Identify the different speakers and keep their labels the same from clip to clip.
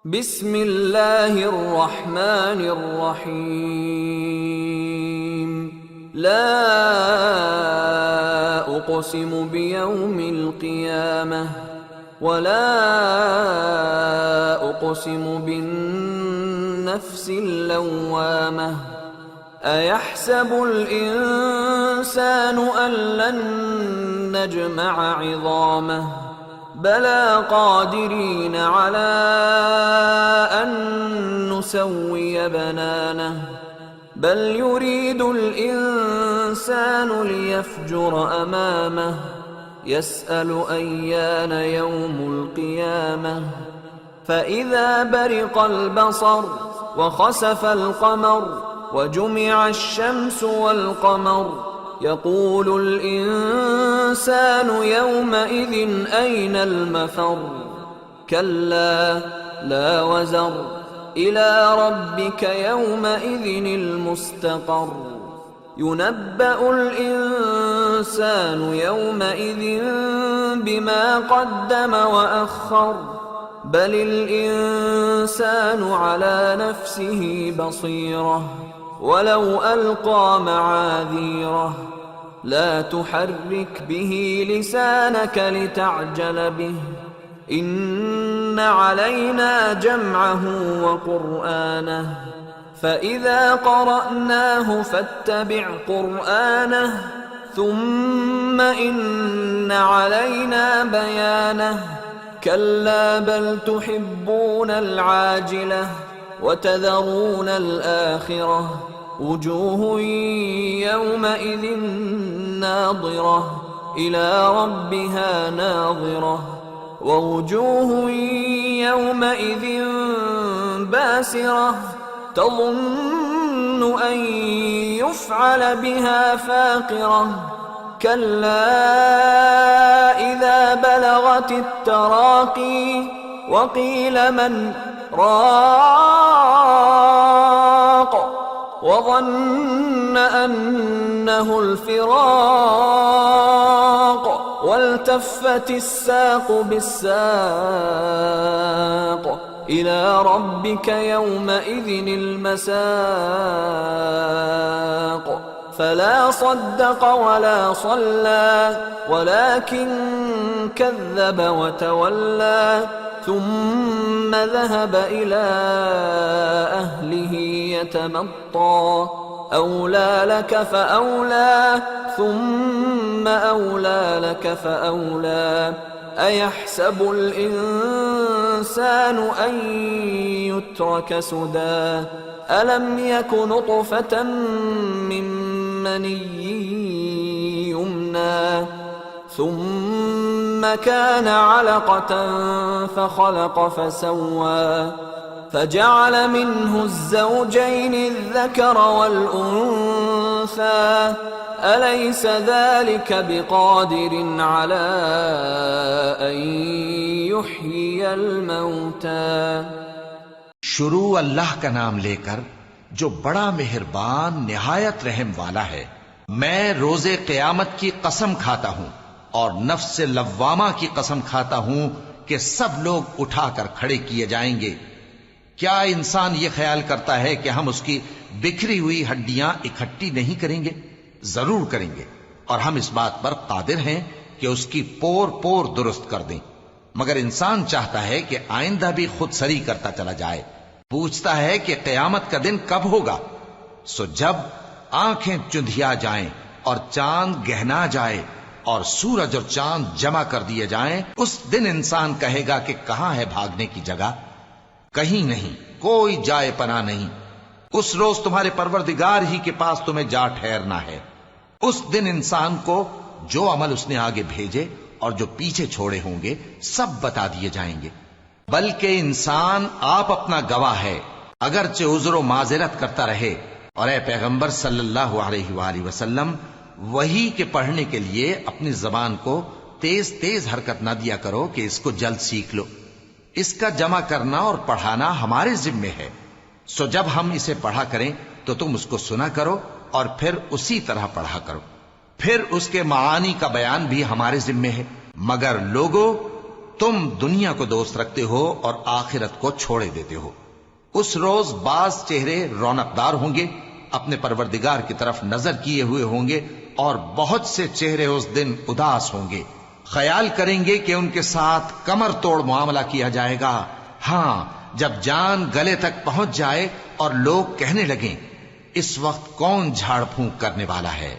Speaker 1: بسم اللہ الرحمن الرحیم لا اقسم بیوم القیامہ ولا اقسم بالنفس اللوامہ ایحسب الانسان ان لن نجمع عظامہ بلى قادرين على أن نسوي بنانه بل يريد الإنسان ليفجر أمامه يسأل أيان يوم القيامة فإذا برق البصر وخسف القمر وجمع الشمس والقمر يقول الإنسان يومئذ أين المفر كلا لا وزر إلى ربك يومئذ المستقر ينبأ الإنسان يومئذ بما قدم وأخر بل الإنسان على نفسه بصيرة ولو ألقى معاذيره لا تحرك به لسانك لتعجل به إن علينا جمعه وقرآنه فإذا قرأناه فاتبع قرآنه ثم إن علينا بيانه كلا بل تحبون العاجلة وتذرون الآخرة وجوه يومئذ ناظرة إلى ربها ناظرة ووجوه يومئذ باسرة تظن أن يفعل بها فاقرة كلا إذا بلغت التراقي وقيل من راق وظن أنه الفراق والتفت الساق بالساق إلى ربك يومئذ المساق فلا صدق ولا صلى ولكن كذب وتولى ثم ذهب إلى أهله يتمطى أولى لك فأولى ثم أولى لك فأولى أيحسب الإنسان أن يترك سدى ألم يك نطفة من مني يمنى ثم كان علقة فخلق فسوى فجعل منه الزوجين الذكر والأنثى أليس ذلك بقادر على أن يحيي الموتى
Speaker 2: شروع اللہ کا نام لے کر جو بڑا مہربان نہایت رحم والا ہے۔ میں روز قیامت کی قسم کھاتا ہوں اور نفس لوامہ کی قسم کھاتا ہوں کہ سب لوگ اٹھا کر کھڑے کیے جائیں گے۔ کیا انسان یہ خیال کرتا ہے کہ ہم اس کی بکھری ہوئی ہڈیاں اکٹھی نہیں کریں گے؟ ضرور کریں گے، اور ہم اس بات پر قادر ہیں کہ اس کی پور پور درست کر دیں۔ مگر انسان چاہتا ہے کہ آئندہ بھی خود سری کرتا چلا جائے، پوچھتا ہے کہ قیامت کا دن کب ہوگا۔ سو جب آنکھیں چندھیا جائیں اور چاند گہنا جائے اور سورج اور چاند جمع کر دیے جائیں، اس دن انسان کہے گا کہ کہاں ہے بھاگنے کی جگہ؟ کہیں نہیں، کوئی جائے پناہ نہیں۔ اس روز تمہارے پروردگار ہی کے پاس تمہیں جا ٹھہرنا ہے۔ اس دن انسان کو جو عمل اس نے آگے بھیجے اور جو پیچھے چھوڑے ہوں گے سب بتا دیے جائیں گے۔ بلکہ انسان آپ اپنا گواہ ہے، اگرچہ عذر و معذرت کرتا رہے۔ اور اے پیغمبر صلی اللہ علیہ وآلہ وسلم، وحی کے پڑھنے کے لیے اپنی زبان کو تیز تیز حرکت نہ دیا کرو کہ اس کو جلد سیکھ لو۔ اس کا جمع کرنا اور پڑھانا ہمارے ذمے ہے۔ سو جب ہم اسے پڑھا کریں تو تم اس کو سنا کرو اور پھر اسی طرح پڑھا کرو۔ پھر اس کے معانی کا بیان بھی ہمارے ذمے ہے۔ مگر لوگو تم دنیا کو دوست رکھتے ہو اور آخرت کو چھوڑے دیتے ہو۔ اس روز بعض چہرے رونقدار ہوں گے، اپنے پروردگار کی طرف نظر کیے ہوئے ہوں گے، اور بہت سے چہرے اس دن اداس ہوں گے، خیال کریں گے کہ ان کے ساتھ کمر توڑ معاملہ کیا جائے گا۔ ہاں، جب جان گلے تک پہنچ جائے اور لوگ کہنے لگیں اس وقت کون جھاڑ پھونک کرنے والا ہے،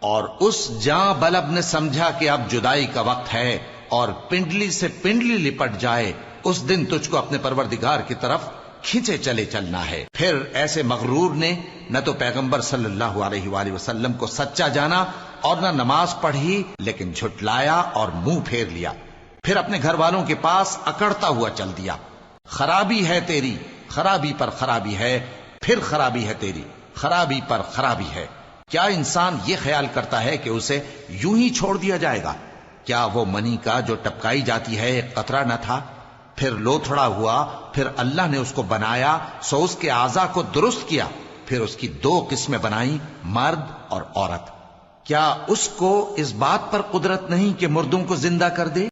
Speaker 2: اور اس جاں بلب نے سمجھا کہ اب جدائی کا وقت ہے اور پنڈلی سے پنڈلی لپٹ جائے، اس دن تجھ کو اپنے پروردگار کی طرف کھینچے چلے چلنا ہے۔ پھر ایسے مغرور نے نہ تو پیغمبر صلی اللہ علیہ وآلہ وسلم کو سچا جانا اور نہ نماز پڑھی، لیکن جھٹلایا اور منہ پھیر لیا، پھر اپنے گھر والوں کے پاس اکڑتا ہوا چل دیا۔ خرابی ہے تیری، خرابی پر خرابی ہے، پھر خرابی ہے تیری، خرابی پر خرابی ہے۔ کیا انسان یہ خیال کرتا ہے کہ اسے یوں ہی چھوڑ دیا جائے گا؟ کیا وہ منی کا جو ٹپکائی جاتی ہے ایک قطرہ نہ تھا، پھر لوتھڑا ہوا، پھر اللہ نے اس کو بنایا، سو اس کے اعضاء کو درست کیا، پھر اس کی دو قسمیں بنائیں، مرد اور عورت۔ کیا اس کو اس بات پر قدرت نہیں کہ مردوں کو زندہ کر دے؟